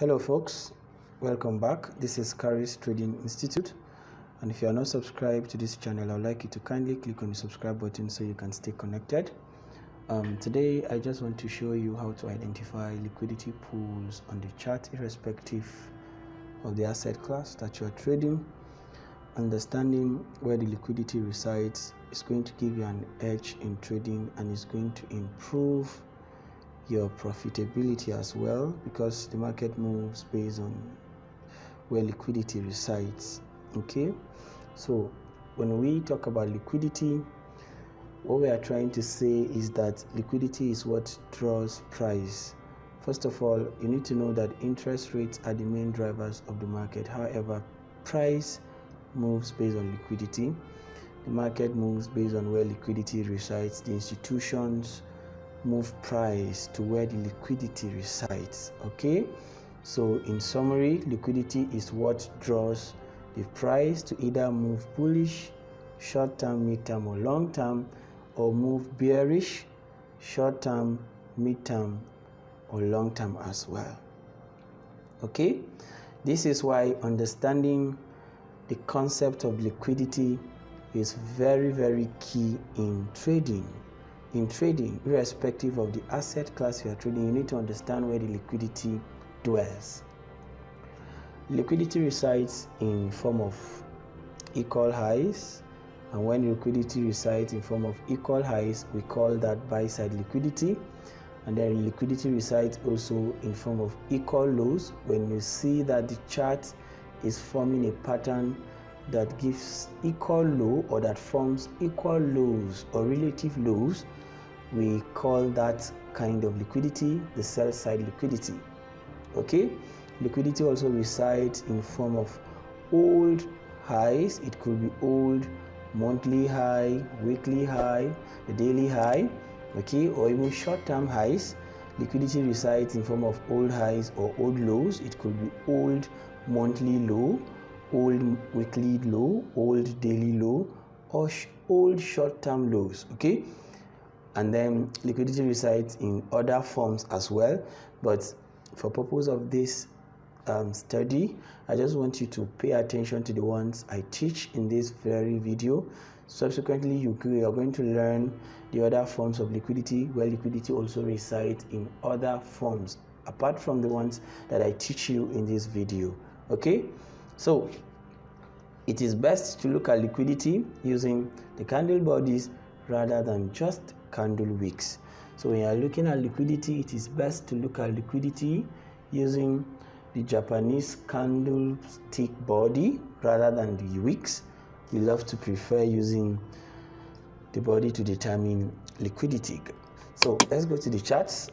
Hello folks, welcome back. This is Karis Trading Institute, and if you are not subscribed to this channel, I would like you to kindly click on the subscribe button so you can stay connected. Today I just want to show you how to identify liquidity pools on the chart irrespective of the asset class that you are trading. Understanding where the liquidity resides is going to give you an edge in trading and is going to improve your profitability as well, because the market moves based on where liquidity resides. Okay, so when we talk about liquidity, what we are trying to say is that liquidity is what draws price. First of all, you need to know that interest rates are the main drivers of the market. However, price moves based on liquidity. The market moves based on where liquidity resides. The institutions move price to where the liquidity resides. Okay, so in summary, liquidity is what draws the price to either move bullish, short-term, mid-term, or long-term, or move bearish, short-term, mid-term, or long-term as well. Okay, this is why understanding the concept of liquidity is very, very key in trading. In trading, irrespective of the asset class you are trading, you need to understand where the liquidity dwells. Liquidity resides in form of equal highs, and when liquidity resides in form of equal highs, we call that buy side liquidity. And then liquidity resides also in form of equal lows. When you see that the chart is forming a pattern that gives equal low, or that forms equal lows or relative lows, we call that kind of liquidity the sell side liquidity. Okay, liquidity also resides in form of old highs. It could be old monthly high, weekly high, a daily high, okay, or even short-term highs. Liquidity resides in form of old highs or old lows. It could be old monthly low, old weekly low, old daily low, or old short-term lows. Okay, and then liquidity resides in other forms as well, but for purpose of this study, I just want you to pay attention to the ones I teach in this very video. Subsequently, you are going to learn the other forms of liquidity, where liquidity also resides in other forms apart from the ones that I teach you in this video. Okay, so it is best to look at liquidity using the candle bodies rather than just candle wicks. So when you are looking at liquidity, it is best to look at liquidity using the Japanese candlestick body rather than the wicks. We love to prefer using the body to determine liquidity. So let's go to the charts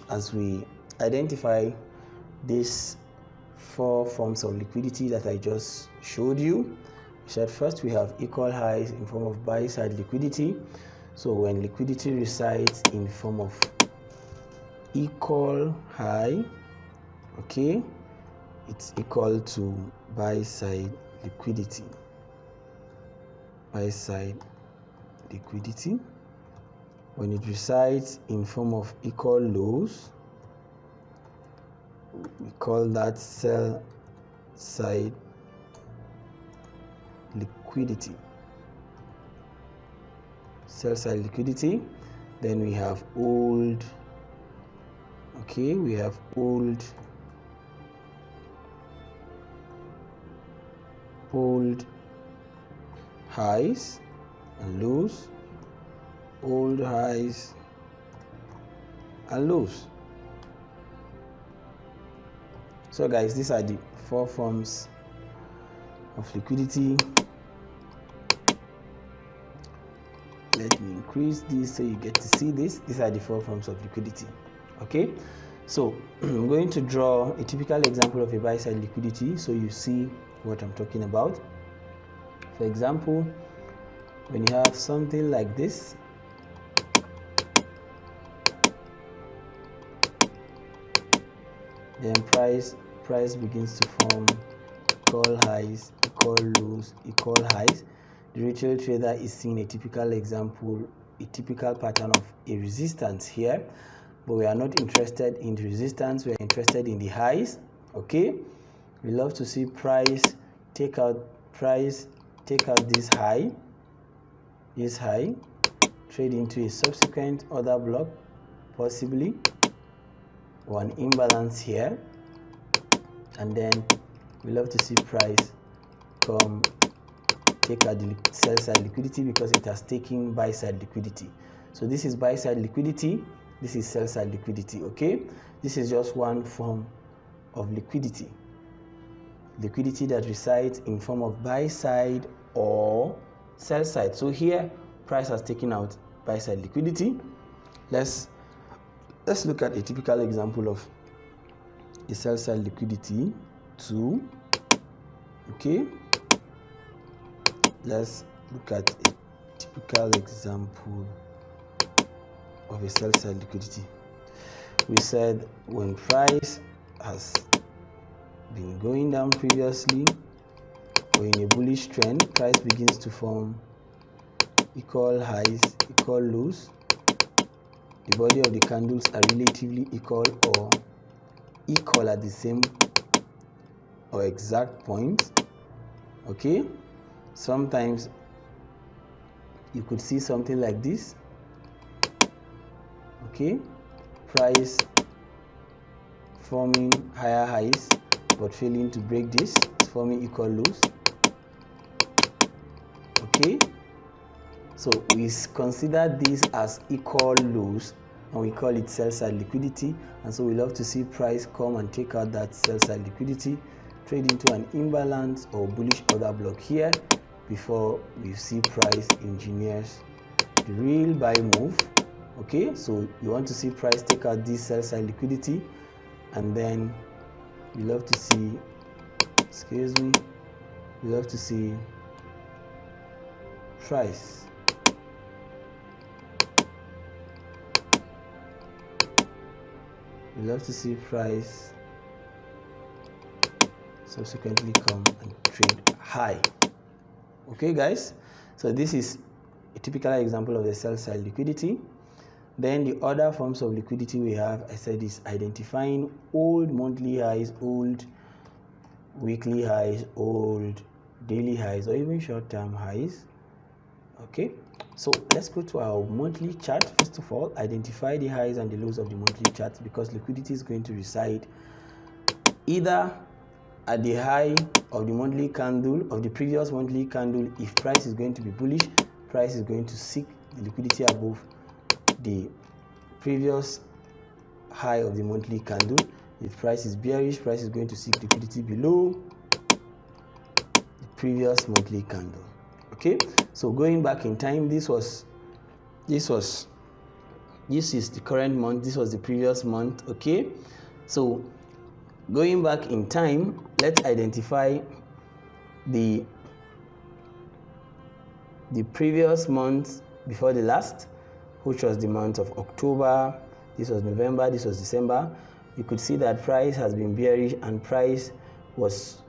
as we identify these four forms of liquidity that I just showed you. So first, we have equal highs in form of buy side liquidity. So when liquidity resides in form of equal high, okay, it's equal to buy side liquidity. Buy side liquidity. When it resides in form of equal lows, we call that sell side liquidity. Sell side liquidity. Then we have old, okay, we have old highs and lows, old highs and lows. So guys, these are the four forms of liquidity. Let me increase this so you get to see this. These are the four forms of liquidity. Okay, so I'm going to draw a typical example of a buy side liquidity so you see what I'm talking about. For example, when you have something like this, then price begins to form equal highs, equal lows, equal highs. The retail trader is seeing a typical example, a typical pattern of a resistance here, but we are not interested in the resistance. We are interested in the highs. Okay, we love to see price take out this high, trade into a subsequent order block, possibly, or an imbalance here, and then we love to see price come take out the sell side liquidity because it has taken buy side liquidity. So this is buy side liquidity, this is sell side liquidity. Okay, this is just one form of liquidity that resides in form of buy side or sell side. So here price has taken out buy side liquidity. Let's look at a typical example of a sell side liquidity too. Okay, let's look at a typical example of a sell side liquidity. We said when price has been going down previously, or in a bullish trend, price begins to form equal highs, equal lows. The body of the candles are relatively equal or equal at the same or exact point. Okay, sometimes you could see something like this. Okay, price forming higher highs but failing to break this, forming equal lows. Okay, so we consider this as equal lows and we call it sell side liquidity, and so we love to see price come and take out that sell side liquidity, trade into an imbalance or bullish order block here before we see price engineers the real buy move. Okay, so you want to see price take out this sell side liquidity, and then we love to see, we love to see price subsequently come and trade high. Okay guys, so this is a typical example of the sell side liquidity. Then the other forms of liquidity we have, I said, is identifying old monthly highs, old weekly highs, old daily highs, or even short-term highs. Okay, so let's go to our monthly chart. First of all, identify the highs and the lows of the monthly chart, because liquidity is going to reside either at the high of the monthly candle, of the previous monthly candle. If price is going to be bullish, price is going to seek the liquidity above the previous high of the monthly candle. If price is bearish, price is going to seek liquidity below the previous monthly candle. Okay, so going back in time, this is the current month, this was the previous month. Okay, so going back in time, let's identify the previous month before the last, which was the month of October. This was November, this was December. You could see that price has been bearish and price was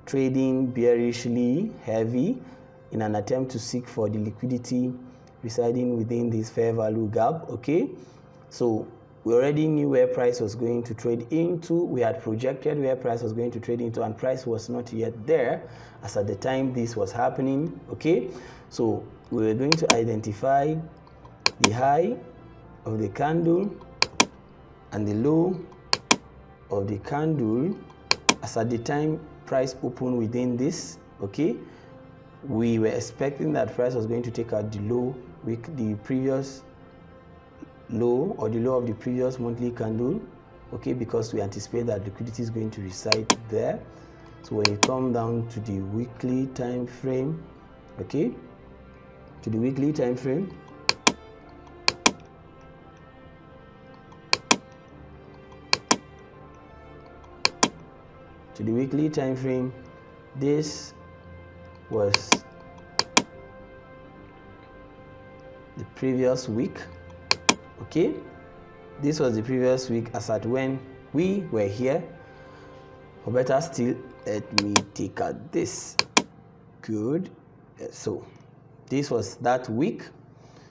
trading bearishly heavy in an attempt to seek for the liquidity residing within this fair value gap. Okay, so we already knew where price was going to trade into. We had projected where price was going to trade into, and price was not yet there as at the time this was happening. Okay, so we were going to identify the high of the candle and the low of the candle as at the time price opened within this. Okay, we were expecting that price was going to take out the previous low, or the low of the previous monthly candle. Okay, because we anticipate that liquidity is going to reside there. So when you come down to the weekly time frame, okay, to the weekly time frame, this was the previous week. Okay, this was the previous week as at when we were here. Or better still, let me take out this. So this was that week.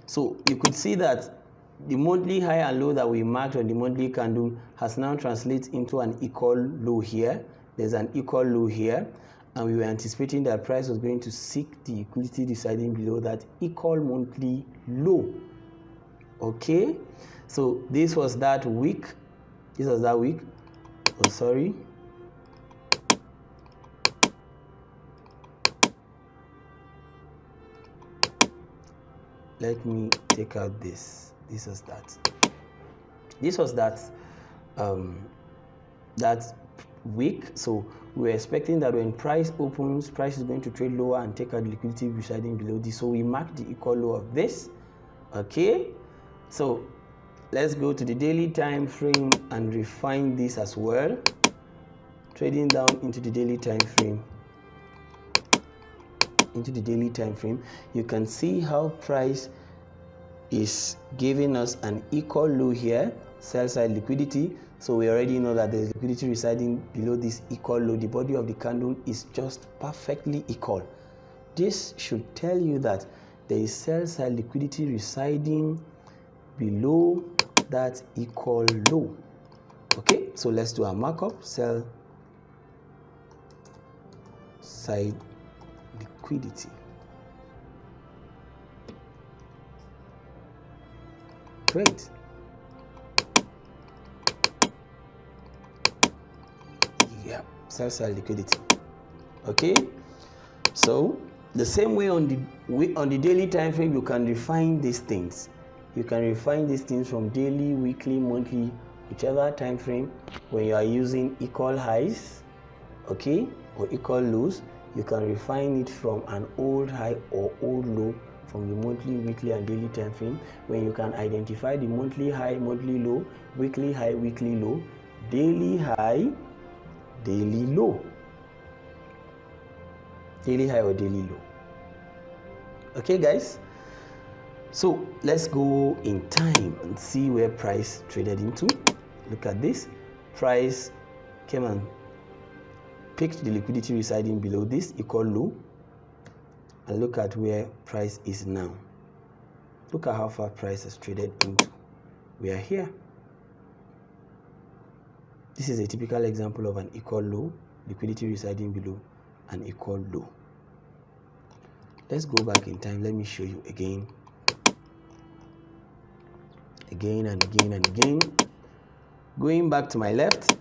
So you could see that the monthly high and low that we marked on the monthly candle has now translated into an equal low here. There's an equal low here, and we were anticipating that price was going to seek the liquidity residing below that equal monthly low. Okay, so this was that week. Oh, sorry. Let me take out this. This was that that week. So we were expecting that when price opens, price is going to trade lower and take out the liquidity residing below this. So we marked the equal low of this. Okay, so let's go to the daily time frame and refine this as well. Trading down into the daily time frame. You can see how price is giving us an equal low here, sell side liquidity. So we already know that there's liquidity residing below this equal low. The body of the candle is just perfectly equal. This should tell you that there is sell side liquidity residing below that equal low. Okay, so let's do a markup. Sell side liquidity. Great. Yeah, sell side liquidity. Okay, so the same way on the daily time frame, you can refine these things. You can refine these things from daily, weekly, monthly, whichever time frame. When you are using equal highs, okay, or equal lows, you can refine it from an old high or old low from the monthly, weekly, and daily time frame. When you can identify the monthly high, monthly low, weekly high, weekly low, daily high, daily low, daily high or daily low. Okay, guys. So let's go in time and see where price traded into. Look at this. Price came and picked the liquidity residing below this equal low, and look at where price is now. Look at how far price has traded into. We are here. This is a typical example of an equal low, liquidity residing below an equal low. Let's go back in time. Let me show you again and again. Going back to my left,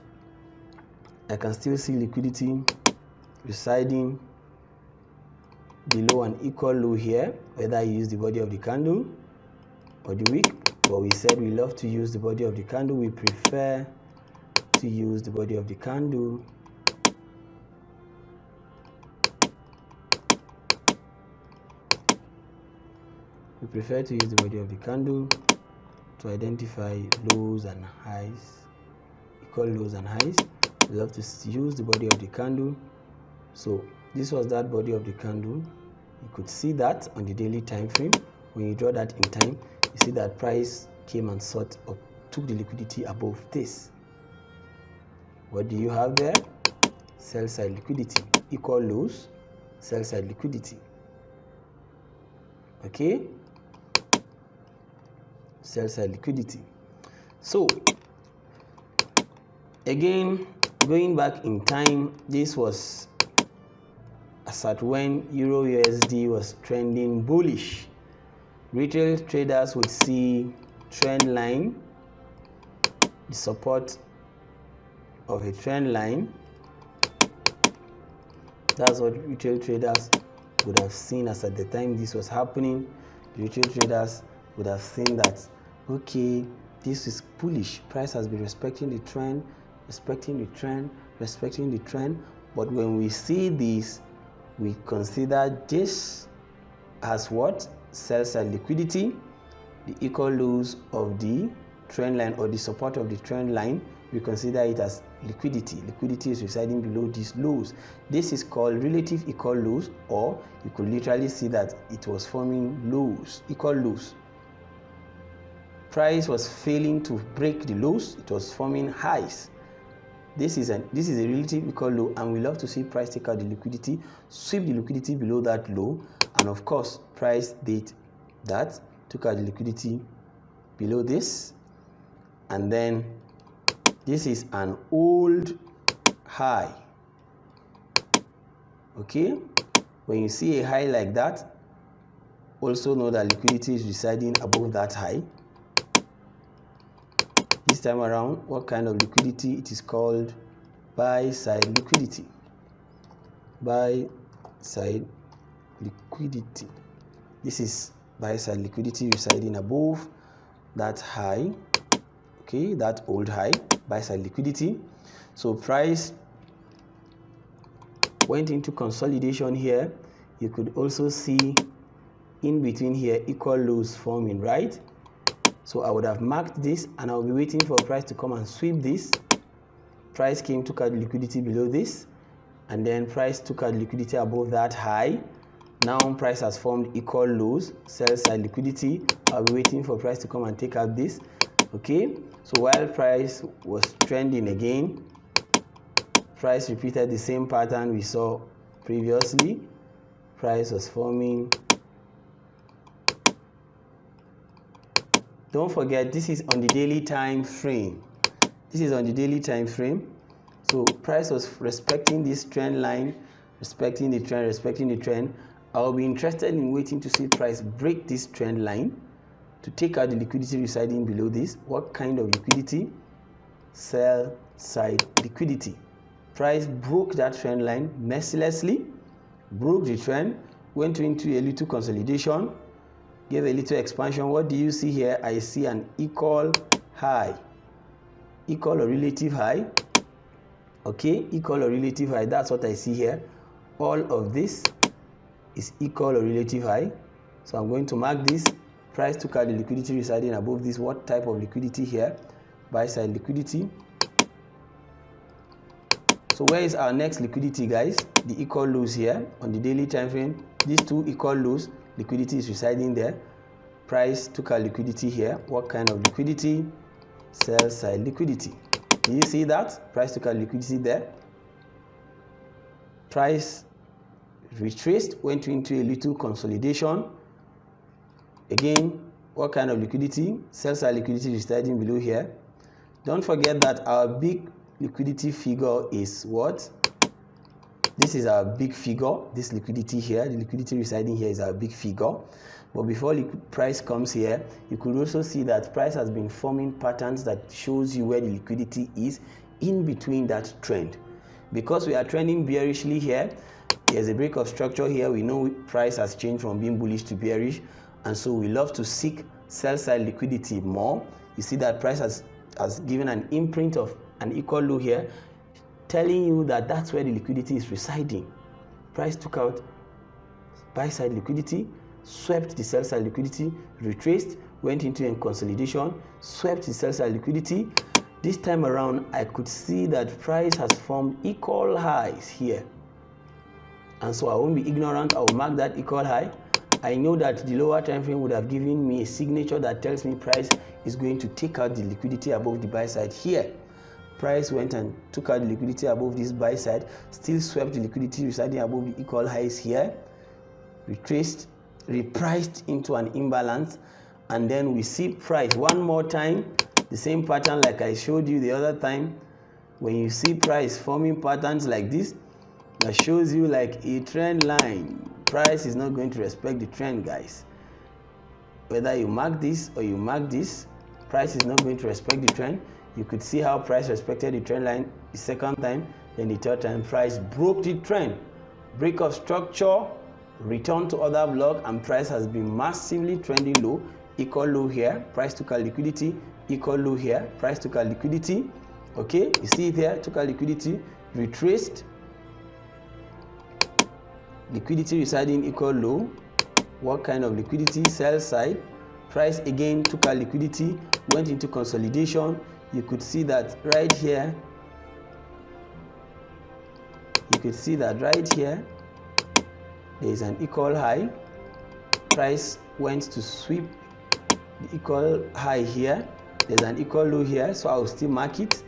I can still see liquidity residing below an equal low here, whether you use the body of the candle or the wick. But we said we love to use the body of the candle. We prefer to use the body of the candle. We prefer to use the body of the candle to identify lows and highs, equal lows and highs. We love to use the body of the candle. So this was that body of the candle. You could see that on the daily time frame. When you draw that in time, you see that price came and sought or took the liquidity above this. What do you have there? Sell side liquidity. Equal lows, sell side liquidity. Okay, sell side liquidity. So again, going back in time, this was as at when Euro USD was trending bullish. Retail traders would see trend line, the support of a trend line. That's what retail traders would have seen as at the time this was happening. The retail traders would have seen that, okay, this is bullish. Price has been respecting the trend, respecting the trend. But when we see this, we consider this as what? Sell side liquidity, the equal lows of the trend line or the support of the trend line. We consider it as liquidity. Liquidity is residing below these lows. This is called relative equal lows, or you could literally see that it was forming lows, equal lows. Price was failing to break the lows, it was forming highs. This is a relative equal low, and we love to see price take out the liquidity, sweep the liquidity below that low, and of course price did that, took out the liquidity below this, and then this is an old high. Okay, when you see a high like that, also know that liquidity is residing above that high. This time around, what kind of liquidity? It is called buy side liquidity. Buy side liquidity. This is buy side liquidity residing above that high. Okay, that old high, buy side liquidity. So price went into consolidation here. You could also see in between here equal lows forming, right? So I would have marked this and I'll be waiting for price to come and sweep this. Price came, took out liquidity below this, and then price took out liquidity above that high. Now price has formed equal lows, sell side liquidity. I'll be waiting for price to come and take out this. Okay, so while price was trending again, price repeated the same pattern we saw previously. Price was forming. Don't forget, this is on the daily time frame. This is on the daily time frame. So price was respecting this trend line, respecting the trend. I'll be interested in waiting to see price break this trend line to take out the liquidity residing below this. What kind of liquidity? Sell side liquidity. Price broke that trend line mercilessly, broke the trend, went into a little consolidation, gave a little expansion. What do you see here? I see an equal high, equal or relative high. Okay, equal or relative high. That's what I see here. All of this is equal or relative high. So I'm going to mark this. Price took out the liquidity residing above this. What type of liquidity here? Buy side liquidity. So where is our next liquidity, guys? The equal lows here on the daily time frame. These two equal lows, liquidity is residing there. Price took out liquidity here. What kind of liquidity? Sell side liquidity. Do you see that? Price took out liquidity there. Price retraced, went into a little consolidation. Again, what kind of liquidity? Sell side liquidity residing below here. Don't forget that our big liquidity figure is what? This is our big figure. This liquidity here, the liquidity residing here is our big figure. But before price comes here, you could also see that price has been forming patterns that shows you where the liquidity is in between that trend. Because we are trending bearishly here, there's a break of structure here. We know price has changed from being bullish to bearish, and so we love to seek sell side liquidity more. You see that price has given an imprint of an equal low here, telling you that that's where the liquidity is residing. Price took out buy side liquidity, swept the sell side liquidity, retraced, went into a consolidation, swept the sell side liquidity. This time around, I could see that price has formed equal highs here. And so I won't be ignorant. I will mark that equal high. I know that the lower time frame would have given me a signature that tells me price is going to take out the liquidity above the buy side here. Price went and took out the liquidity above this buy side, still swept the liquidity residing above the equal highs here, retraced, repriced into an imbalance, and then we see price one more time, the same pattern like I showed you the other time. When you see price forming patterns like this, that shows you like a trend line. Price is not going to respect the trend, guys. Whether you mark this or you mark this, price is not going to respect the trend. You could see how price respected the trend line the second time, then the third time price broke the trend. Break of structure, return to other block, and price has been massively trending low. Equal low here, price took out liquidity. Equal low here, price took out liquidity. Okay, you see it here, took out liquidity, retraced. Liquidity residing equal low. What kind of liquidity? Sell side. Price again took out liquidity, went into consolidation. You could see that right here. You could see that right here there is an equal high. Price went to sweep the equal high here. There's an equal low here, so I will still mark it.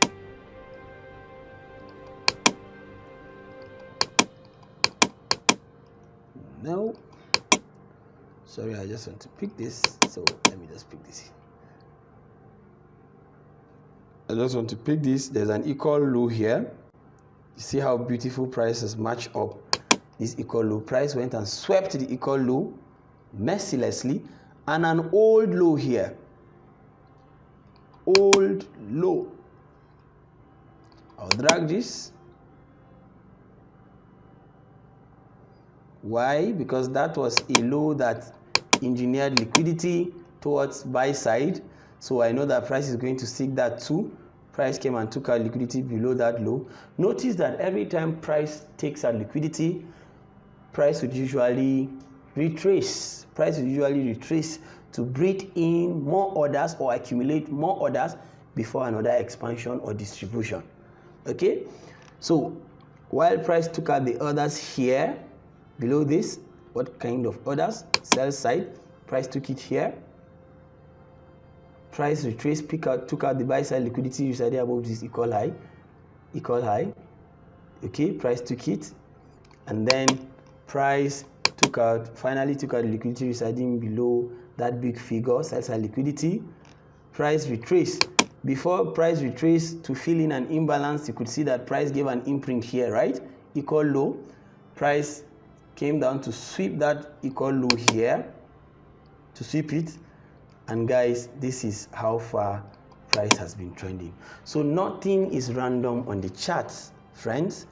Sorry, I just want to pick this, so let me just pick this. I just want to pick this. There's an equal low here. You see how beautiful prices match up. This equal low, price went and swept the equal low mercilessly, and an old low here. Old low. I'll drag this. Why? Because that was a low that engineered liquidity towards buy side. So I know that price is going to seek that too. Price came and took out liquidity below that low. Notice that every time price takes out liquidity, price would usually retrace. Price would usually retrace to breathe in more orders or accumulate more orders before another expansion or distribution. Okay, so while price took out the orders here below this, what kind of orders? Sell side. Price took it here. Price retraced, took out the buy side liquidity residing above this equal high. Okay, price took it, and then price finally took out the liquidity residing below that big figure, sell side liquidity. Price retraced. Before price retraced to fill in an imbalance, you could see that price gave an imprint here, right? Equal low. Price came down to sweep that equal low here, to sweep it. And guys, this is how far price has been trending. So nothing is random on the charts, friends.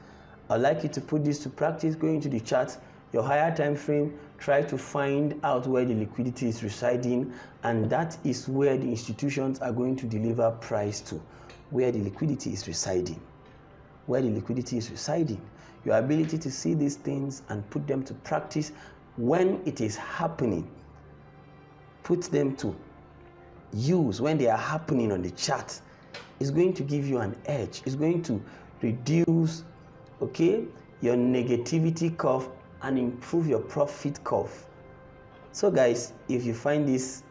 I'd like you to put this to practice. Go into the charts, your higher time frame, try to find out where the liquidity is residing, and that is where the institutions are going to deliver price to, where the liquidity is residing. Where the liquidity is residing. Your ability to see these things and put them to practice when it is happening. Put them to use when they are happening on the chart. Is going to give you an edge. It's going to reduce, okay, your negativity curve and improve your profit curve. So guys, if you find this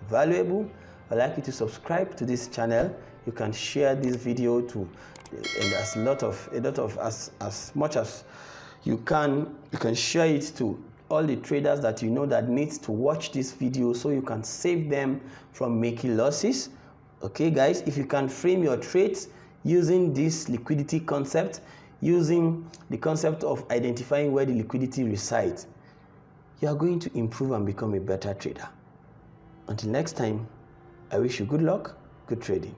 valuable, I'd like you to subscribe to this channel. You can share this video to as much as you can share it to all the traders that you know that needs to watch this video, so you can save them from making losses. Okay guys, if you can frame your trades using this liquidity concept, using the concept of identifying where the liquidity resides, you are going to improve and become a better trader. Until next time, I wish you good luck, good trading.